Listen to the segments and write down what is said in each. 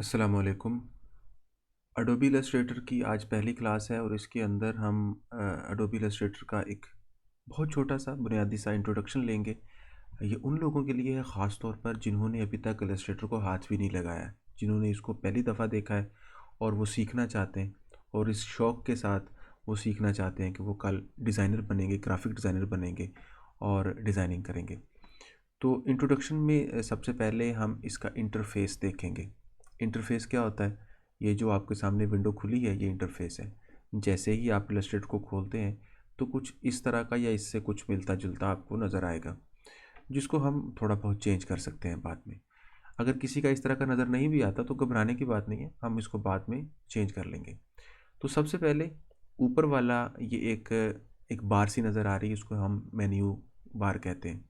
अस्सलाम वालेकुम। Adobe Illustrator की आज पहली क्लास है और इसके अंदर हम अडोबी इलस्ट्रेटर का एक बहुत छोटा सा बुनियादी सा इंट्रोडक्शन लेंगे। ये उन लोगों के लिए है ख़ास तौर पर जिन्होंने अभी तक इलस्ट्रेटर को हाथ भी नहीं लगाया है, जिन्होंने इसको पहली दफ़ा देखा है और वो सीखना चाहते हैं और इस शौक़ के साथ वो सीखना चाहते हैं कि वो कल डिज़ाइनर बनेंगे, ग्राफ़िक डिज़ाइनर बनेंगे और डिज़ाइनिंग करेंगे। तो इंट्रोडक्शन में सबसे पहले हम इसका इंटरफ़ेस देखेंगे। इंटरफ़ेस क्या होता है? ये जो आपके सामने विंडो खुली है, ये इंटरफ़ेस है। जैसे ही आप इलस्ट्रेटर को खोलते हैं तो कुछ इस तरह का या इससे कुछ मिलता-जुलता आपको नज़र आएगा, जिसको हम थोड़ा बहुत चेंज कर सकते हैं बाद में। अगर किसी का इस तरह का नज़र नहीं भी आता तो घबराने की बात नहीं है, हम इसको बाद में चेंज कर लेंगे। तो सबसे पहले ऊपर वाला ये एक एक बार सी नज़र आ रही है, इसको हम मेन्यू बार कहते हैं।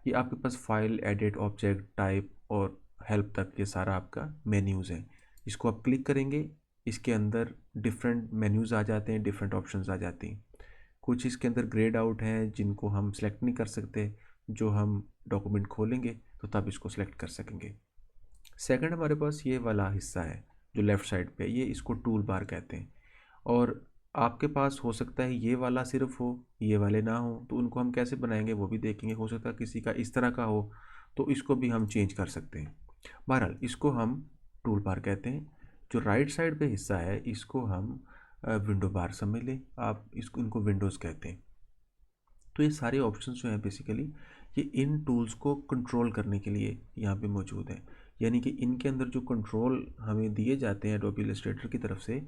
ये आपके पास फाइल, एडिट, ऑब्जेक्ट, टाइप और हेल्प तक ये सारा आपका मेन्यूज़ है। इसको आप क्लिक करेंगे, इसके अंदर डिफरेंट मेन्यूज़ आ जाते हैं, डिफरेंट ऑप्शंस आ जाती हैं। कुछ इसके अंदर ग्रेड आउट हैं जिनको हम सेलेक्ट नहीं कर सकते, जो हम डॉक्यूमेंट खोलेंगे तो तब इसको सेलेक्ट कर सकेंगे। सेकंड हमारे पास ये वाला हिस्सा है जो लेफ़्ट साइड पे है, ये इसको टूल बार कहते हैं। और आपके पास हो सकता है ये वाला सिर्फ हो, ये वाले ना हो, तो उनको हम कैसे बनाएंगे वो भी देखेंगे। हो सकता है किसी का इस तरह का हो तो इसको भी हम चेंज कर सकते हैं। बहरहाल इसको हम टूल बार कहते हैं। जो राइट साइड पे हिस्सा है इसको हम विंडो बार समझ लें, आप इसको इनको विंडोज़ कहते हैं। तो ये सारे ऑप्शंस जो हैं बेसिकली ये इन टूल्स को कंट्रोल करने के लिए यहाँ पे मौजूद हैं। यानी कि इनके अंदर जो कंट्रोल हमें दिए जाते हैं एडोबी इलस्ट्रेटर की तरफ से,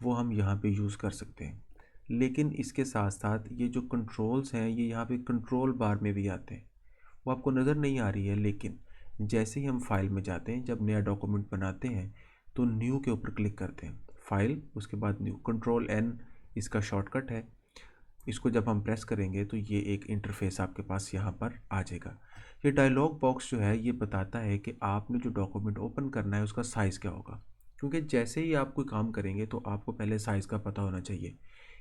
वो हम यहाँ पे यूज़ कर सकते हैं। लेकिन इसके साथ साथ ये जो कंट्रोल्स हैं ये यहाँ पे कंट्रोल बार में भी आते हैं। वो आपको नज़र नहीं आ रही है, लेकिन जैसे ही हम फाइल में जाते हैं, जब नया डॉक्यूमेंट बनाते हैं तो न्यू के ऊपर क्लिक करते हैं। फाइल, उसके बाद न्यू, कंट्रोल एन इसका शॉर्टकट है। इसको जब हम प्रेस करेंगे तो ये एक इंटरफेस आपके पास यहाँ पर आ जाएगा। ये डायलॉग बॉक्स जो है ये बताता है कि आपने जो डॉक्यूमेंट ओपन करना है उसका साइज़ क्या होगा। क्योंकि जैसे ही आप कोई काम करेंगे तो आपको पहले साइज़ का पता होना चाहिए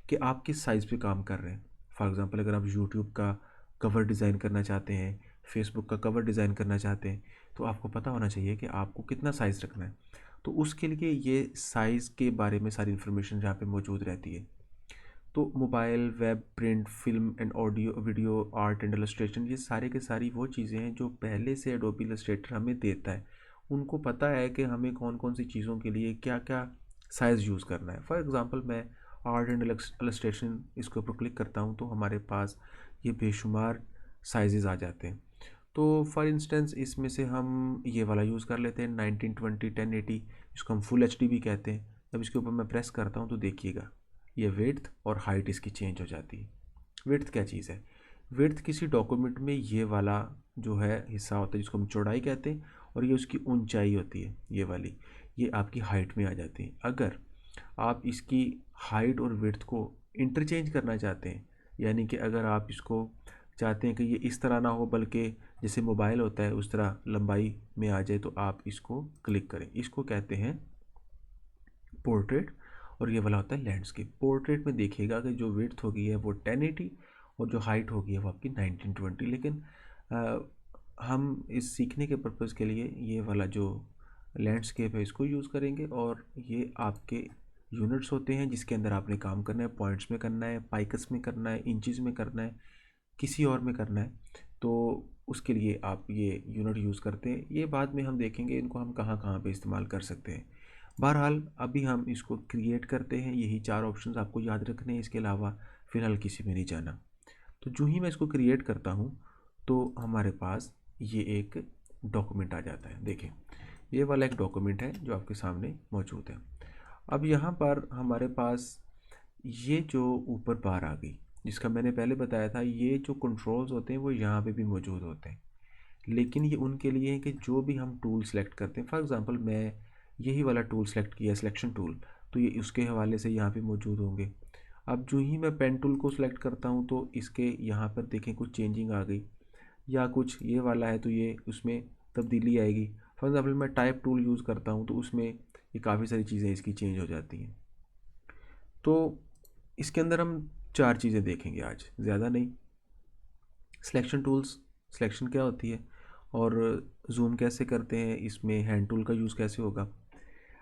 कि आप किस साइज़ पे काम कर रहे हैं। फॉर एग्ज़ाम्पल अगर आप यूट्यूब का कवर डिज़ाइन करना चाहते हैं, फेसबुक का कवर डिज़ाइन करना चाहते हैं, तो आपको पता होना चाहिए कि आपको कितना साइज़ रखना है। तो उसके लिए ये साइज़ के बारे में सारी इन्फॉर्मेशन यहाँ पे मौजूद रहती है। तो mobile, web, print, film and audio, video, art and illustration, ये सारे के सारी वो चीज़ें हैं जो पहले से एडोबी इलस्ट्रेटर हमें देता है। उनको पता है कि हमें कौन-कौन सी चीज़ों के लिए क्या-क्या साइज़ यूज़ करना है। फॉर एग्ज़ाम्पल मैं आर्ट एंड इलस्ट्रेशन इसके ऊपर क्लिक करता हूँ तो हमारे पास ये बेशुमार साइज़ेज़ आ जाते हैं। तो फॉर इंस्टेंस इसमें से हम ये वाला यूज़ कर लेते हैं 1920 1080, जिसको हम फुल एचडी भी कहते हैं। जब इसके ऊपर मैं प्रेस करता हूँ तो देखिएगा ये विड्थ और हाइट इसकी चेंज हो जाती है। विड्थ क्या चीज़ है? विड्थ किसी डॉक्यूमेंट में ये वाला जो है हिस्सा होता है जिसको हम चौड़ाई कहते हैं, और ये उसकी ऊंचाई होती है ये वाली, ये आपकी हाइट में आ जाती है। अगर आप इसकी हाइट और विड्थ को इंटरचेंज करना चाहते हैं, यानी कि अगर आप इसको चाहते हैं कि ये इस तरह ना हो बल्कि जैसे मोबाइल होता है उस तरह लंबाई में आ जाए, तो आप इसको क्लिक करें। इसको कहते हैं पोर्ट्रेट और ये वाला होता है लैंडस्केप। पोर्ट्रेट में देखिएगा कि जो विड्थ होगी है वो 1080 और जो हाइट होगी है वो आपकी 1920। लेकिन हम इस सीखने के पर्पज़ के लिए ये वाला जो लैंडस्केप है इसको यूज़ करेंगे, और ये आपके यूनिट्स होते हैं जिसके अंदर आपने काम करना है। पॉइंट्स में करना है, पाइकस में करना है, इंचज़ में करना है, किसी और में करना है, तो उसके लिए आप ये यूनिट यूज़ करते हैं। ये बाद में हम देखेंगे इनको हम कहाँ-कहाँ पे इस्तेमाल कर सकते हैं। बहरहाल अभी हम इसको क्रिएट करते हैं। यही 4 ऑप्शंस आपको याद रखने हैं, इसके अलावा फ़िलहाल किसी में नहीं जाना। तो जो ही मैं इसको क्रिएट करता हूँ तो हमारे पास ये एक डॉक्यूमेंट आ जाता है। देखें, ये वाला एक डॉक्यूमेंट है जो आपके सामने मौजूद है। अब यहाँ पर हमारे पास ये जो ऊपर बार आ गई, जिसका मैंने पहले बताया था, ये जो कंट्रोल्स होते हैं वो यहाँ पे भी मौजूद होते हैं। लेकिन ये उनके लिए है कि जो भी हम टूल सेलेक्ट करते हैं, फॉर एग्ज़ाम्पल मैं यही वाला टूल सेलेक्ट किया, सिलेक्शन टूल, तो ये उसके हवाले से यहाँ पे मौजूद होंगे। अब जो ही मैं पेन टूल को सिलेक्ट करता हूँ तो इसके यहाँ पर देखें कुछ चेंजिंग आ गई, या कुछ ये वाला है तो ये उसमें तब्दीली आएगी। फॉर एग्ज़ाम्पल मैं टाइप टूल यूज़ करता हूँ तो उसमें ये काफ़ी सारी चीज़ें इसकी चेंज हो जाती हैं। तो इसके अंदर हम 4 चीज़ें देखेंगे आज, ज़्यादा नहीं। सिलेक्शन टूल्स, सिलेक्शन क्या होती है और ज़ूम कैसे करते हैं, इसमें हैंड टूल का यूज़ कैसे होगा,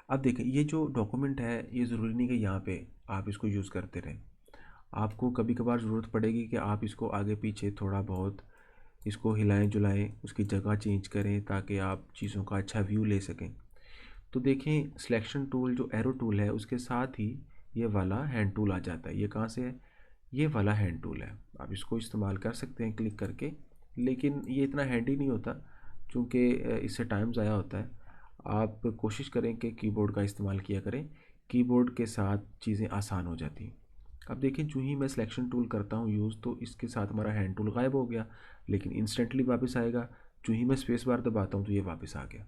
अब देखें ये जो डॉक्यूमेंट है ये ज़रूरी नहीं कि यहाँ पे आप इसको यूज़ करते रहें। आपको कभी कभार ज़रूरत पड़ेगी कि आप इसको आगे पीछे थोड़ा बहुत इसको हिलाएं जुलाएं, उसकी जगह चेंज करें ताकि आप चीज़ों का अच्छा व्यू ले सकें। तो देखें सिलेक्शन टूल जो एरो टूल है उसके साथ ही ये वाला हैंड टूल आ जाता है। ये कहाँ से है? ये वाला हैंड टूल है। आप इसको इस्तेमाल कर सकते हैं क्लिक करके, लेकिन ये इतना हैंडी नहीं होता क्योंकि इससे टाइम ज़ाया होता है। आप कोशिश करें कि कीबोर्ड का इस्तेमाल किया करें, कीबोर्ड के साथ चीज़ें आसान हो जाती हैं। अब देखिए जो ही मैं सिलेक्शन टूल करता हूँ यूज़ तो इसके साथ हमारा हैंड टूल गायब हो गया, लेकिन इंस्टेंटली वापस आएगा। जो ही मैं स्पेस बार दबाता हूँ तो ये वापस आ गया।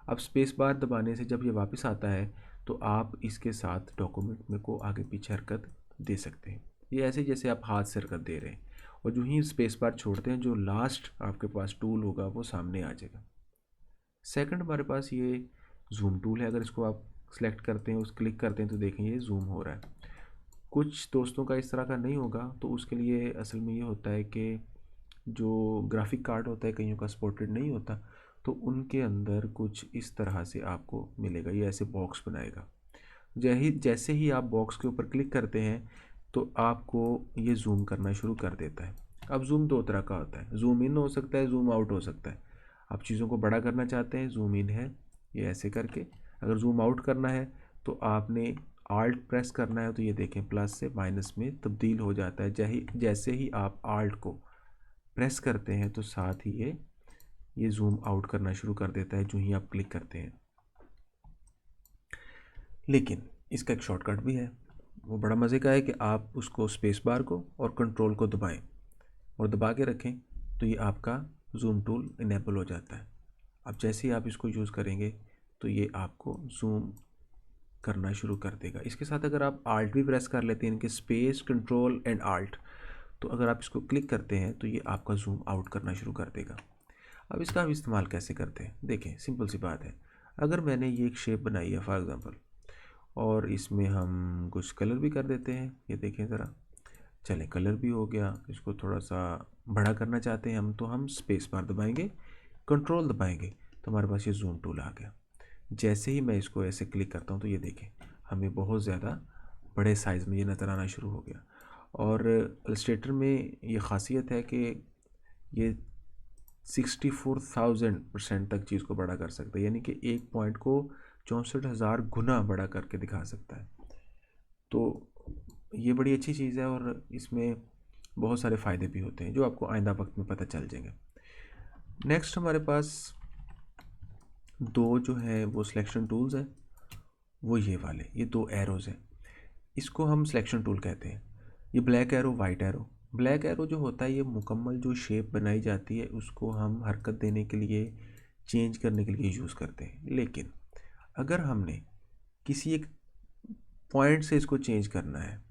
अब स्पेस बार दबाने से जब ये वापस आता है तो आप इसके साथ डॉक्यूमेंट में को आगे पीछे हरकत दे सकते हैं। ये ऐसे जैसे आप हाथ से हरकत दे रहे हैं, और जो ही स्पेस बार छोड़ते हैं जो लास्ट आपके पास टूल होगा वो सामने आ जाएगा। सेकंड हमारे पास ये जूम टूल है। अगर इसको आप सेलेक्ट करते हैं, उस क्लिक करते हैं तो देखें ये जूम हो रहा है। कुछ दोस्तों का इस तरह का नहीं होगा तो उसके लिए असल में ये होता है कि जो ग्राफिक कार्ड होता है कईयों का सपोर्टेड नहीं होता, तो उनके अंदर कुछ इस तरह से आपको मिलेगा। ये ऐसे बॉक्स बनाएगा। जैसे ही आप बॉक्स के ऊपर क्लिक करते हैं तो आपको ये जूम करना शुरू कर देता है। अब जूम दो तरह का होता है, जूम इन हो सकता है, जूम आउट हो सकता है। आप चीज़ों को बड़ा करना चाहते हैं, जूम इन है ये ऐसे करके। अगर जूम आउट करना है तो आपने आल्ट प्रेस करना है, तो ये देखें प्लस से माइनस में तब्दील हो जाता है। जैसे ही आप आल्ट को प्रेस करते हैं तो साथ ही ये जूम आउट करना शुरू कर देता है जो ही आप क्लिक करते हैं। लेकिन इसका एक शॉर्टकट भी है, वो बड़ा मज़े का है कि आप उसको स्पेस बार को और कंट्रोल को दबाएं और दबा के रखें तो ये आपका जूम टूल इनेबल हो जाता है। अब जैसे ही आप इसको यूज़ करेंगे तो ये आपको जूम करना शुरू कर देगा। इसके साथ अगर आप आल्ट भी प्रेस कर लेते हैं, इनके स्पेस कंट्रोल एंड आल्ट, तो अगर आप इसको क्लिक करते हैं तो ये आपका जूम आउट करना शुरू कर देगा। अब इसका हम इस्तेमाल कैसे करते हैं, देखें सिंपल सी बात है। अगर मैंने ये एक शेप बनाई है फॉर एग्ज़ाम्पल, और इसमें हम कुछ कलर भी कर देते हैं, ये देखें ज़रा, चलें कलर भी हो गया। इसको थोड़ा सा बड़ा करना चाहते हैं हम, तो हम स्पेस बार दबाएंगे, कंट्रोल दबाएंगे, तो हमारे पास ये जूम टूल आ गया। जैसे ही मैं इसको ऐसे क्लिक करता हूँ तो ये देखें हमें बहुत ज़्यादा बड़े साइज़ में ये नज़र आना शुरू हो गया। और इलस्ट्रेटर में ये ख़ासियत है कि ये 64,000% तक चीज़ को बड़ा कर सकता है, यानी कि एक पॉइंट को 64,000 गुना बड़ा करके दिखा सकता है। तो ये बड़ी अच्छी चीज़ है और इसमें बहुत सारे फ़ायदे भी होते हैं जो आपको आइंदा वक्त में पता चल जाएंगे। नेक्स्ट हमारे पास दो जो है वो सिलेक्शन टूल्स हैं, वो ये वाले, ये दो एरोज़ हैं। इसको हम सिलेक्शन टूल कहते हैं। ये black arrow, white arrow. Black arrow जो होता है ये मुकम्मल जो शेप बनाई जाती है उसको हम हरकत देने के लिए, चेंज करने के लिए यूज़ करते हैं। लेकिन अगर हमने किसी एक पॉइंट से इसको चेंज करना है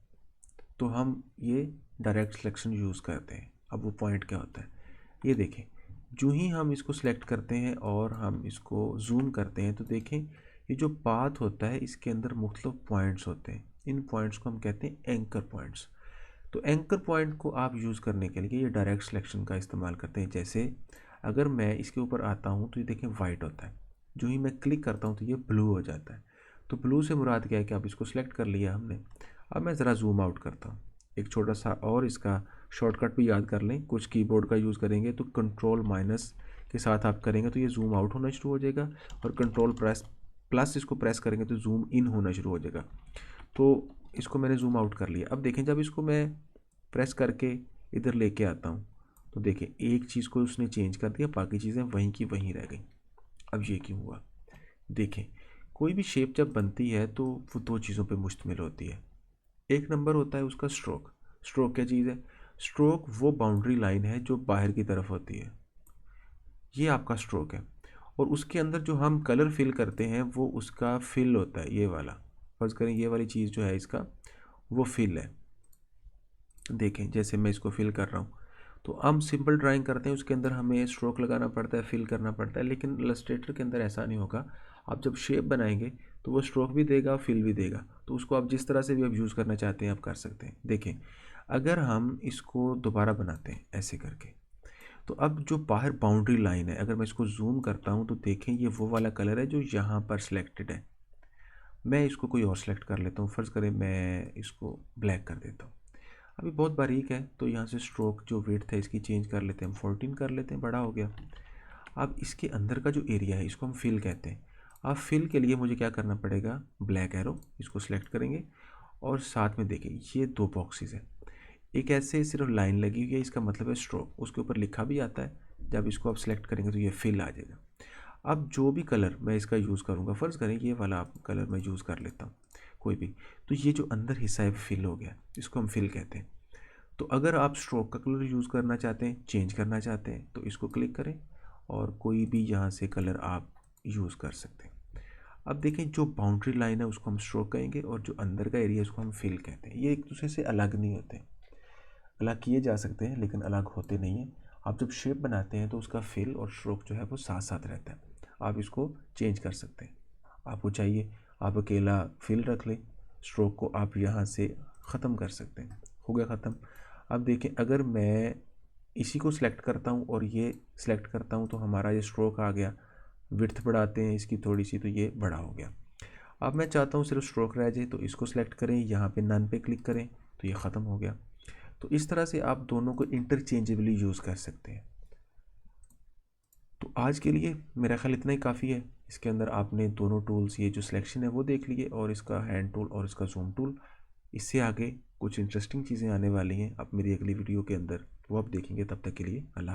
तो हम ये डायरेक्ट सिलेक्शन यूज़ करते हैं। अब वो पॉइंट क्या होता है, ये देखें, जो ही हम इसको सिलेक्ट करते हैं और हम इसको जूम करते हैं तो देखें ये जो पाथ होता है इसके अंदर मुख्तलिफ पॉइंट्स होते हैं। इन पॉइंट्स को हम कहते हैं एंकर पॉइंट्स। तो एंकर पॉइंट को आप यूज़ करने के लिए ये डायरेक्ट सिलेक्शन का इस्तेमाल करते हैं। जैसे अगर मैं इसके ऊपर आता हूँ तो ये देखें वाइट होता है, जो ही मैं क्लिक करता हूँ तो ये ब्लू हो जाता है। तो ब्लू से मुराद क्या है कि अब इसको सिलेक्ट कर लिया हमने। अब मैं ज़रा जूम आउट करता हूँ, एक छोटा सा और इसका शॉर्टकट भी याद कर लें। कुछ कीबोर्ड का यूज़ करेंगे तो कंट्रोल माइनस के साथ आप करेंगे तो ये जूम आउट होना शुरू हो जाएगा, और कंट्रोल प्लस इसको प्रेस करेंगे तो जूम इन होना शुरू हो जाएगा। तो इसको मैंने जूम आउट कर लिया। अब देखें जब इसको मैं प्रेस करके इधर लेके आता हूँ तो देखें एक चीज़ को उसने चेंज कर दिया, बाकी चीज़ें वहीं की वहीं रह गई। अब ये क्यों हुआ, देखें कोई भी शेप जब बनती है तो वो दो चीज़ों पे मुश्तमिल होती है। एक नंबर होता है उसका स्ट्रोक। स्ट्रोक क्या चीज़ है? स्ट्रोक वो बाउंड्री लाइन है जो बाहर की तरफ होती है, ये आपका स्ट्रोक है। और उसके अंदर जो हम कलर फिल करते हैं वो उसका फिल होता है, ये वाला। फर्ज करें ये वाली चीज़ जो है इसका वो फिल है। देखें जैसे मैं इसको फिल कर रहा हूँ तो हम सिंपल ड्राइंग करते हैं, उसके अंदर हमें स्ट्रोक लगाना पड़ता है, फिल करना पड़ता है। लेकिन इलस्ट्रेटर के अंदर ऐसा नहीं होगा। आप जब शेप बनाएंगे तो वो स्ट्रोक भी देगा, फिल भी देगा। तो उसको आप जिस तरह से भी आप यूज़ करना चाहते हैं आप कर सकते हैं। देखें अगर हम इसको दोबारा बनाते हैं ऐसे करके, तो अब जो बाहर बाउंड्री लाइन है, अगर मैं इसको जूम करता हूँ तो देखें ये वो वाला कलर है जो यहाँ पर सिलेक्टेड है। मैं इसको कोई और सेलेक्ट कर लेता हूँ, फ़र्ज़ करें मैं इसको ब्लैक कर देता हूँ। अभी बहुत बारीक है तो यहाँ से स्ट्रोक जो विड्थ है इसकी चेंज कर लेते हैं, हम 14 कर लेते हैं, बड़ा हो गया। अब इसके अंदर का जो एरिया है इसको हम फिल कहते हैं। अब फिल के लिए मुझे क्या करना पड़ेगा, ब्लैक एरो इसको सिलेक्ट करेंगे और साथ में देखें ये दो बॉक्सेस हैं, एक ऐसे सिर्फ लाइन लगी हुई है, इसका मतलब है स्ट्रोक, उसके ऊपर लिखा भी आता है। जब इसको आप सिलेक्ट करेंगे तो ये फिल आ जाएगा। अब जो भी कलर मैं इसका यूज़ करूँगा, फ़र्ज़ करें ये वाला कलर मैं यूज़ कर लेता हूँ कोई भी, तो ये जो अंदर हिस्सा है फिल हो गया, इसको हम फिल कहते हैं। तो अगर आप स्ट्रोक का कलर यूज़ करना चाहते हैं, चेंज करना चाहते हैं, तो इसको क्लिक करें और कोई भी यहाँ से कलर आप यूज़ कर सकते हैं। अब देखें जो बाउंड्री लाइन है उसको हम स्ट्रोक कहेंगे और जो अंदर का एरिया है उसको हम फिल कहते हैं। ये एक दूसरे से अलग नहीं होते, अलग किए जा सकते हैं लेकिन अलग होते नहीं हैं। आप जब शेप बनाते हैं तो उसका फिल और स्ट्रोक जो है वो साथ साथ रहता है। आप इसको चेंज कर सकते हैं, आपको चाहिए आप अकेला फिल रख लें, स्ट्रोक को आप यहाँ से ख़त्म कर सकते हैं। हो गया ख़त्म। अब देखें अगर मैं इसी को सिलेक्ट करता हूँ और ये सिलेक्ट करता हूँ तो हमारा ये स्ट्रोक आ गया। विड्थ बढ़ाते हैं इसकी थोड़ी सी तो ये बड़ा हो गया। अब मैं चाहता हूँ सिर्फ स्ट्रोक रह जाए तो इसको सिलेक्ट करें, यहाँ पे नन पे क्लिक करें तो ये ख़त्म हो गया। तो इस तरह से आप दोनों को इंटरचेंजेबली यूज़ कर सकते हैं। तो आज के लिए मेरा ख्याल इतना ही काफ़ी है। इसके अंदर आपने दोनों टूल्स, ये जो सिलेक्शन है वो देख लिए और इसका हैंड टूल और इसका जूम टूल। इससे आगे कुछ इंटरेस्टिंग चीज़ें आने वाली हैं अब मेरी अगली वीडियो के अंदर, वो आप देखेंगे। तब तक के लिए अल्लाह।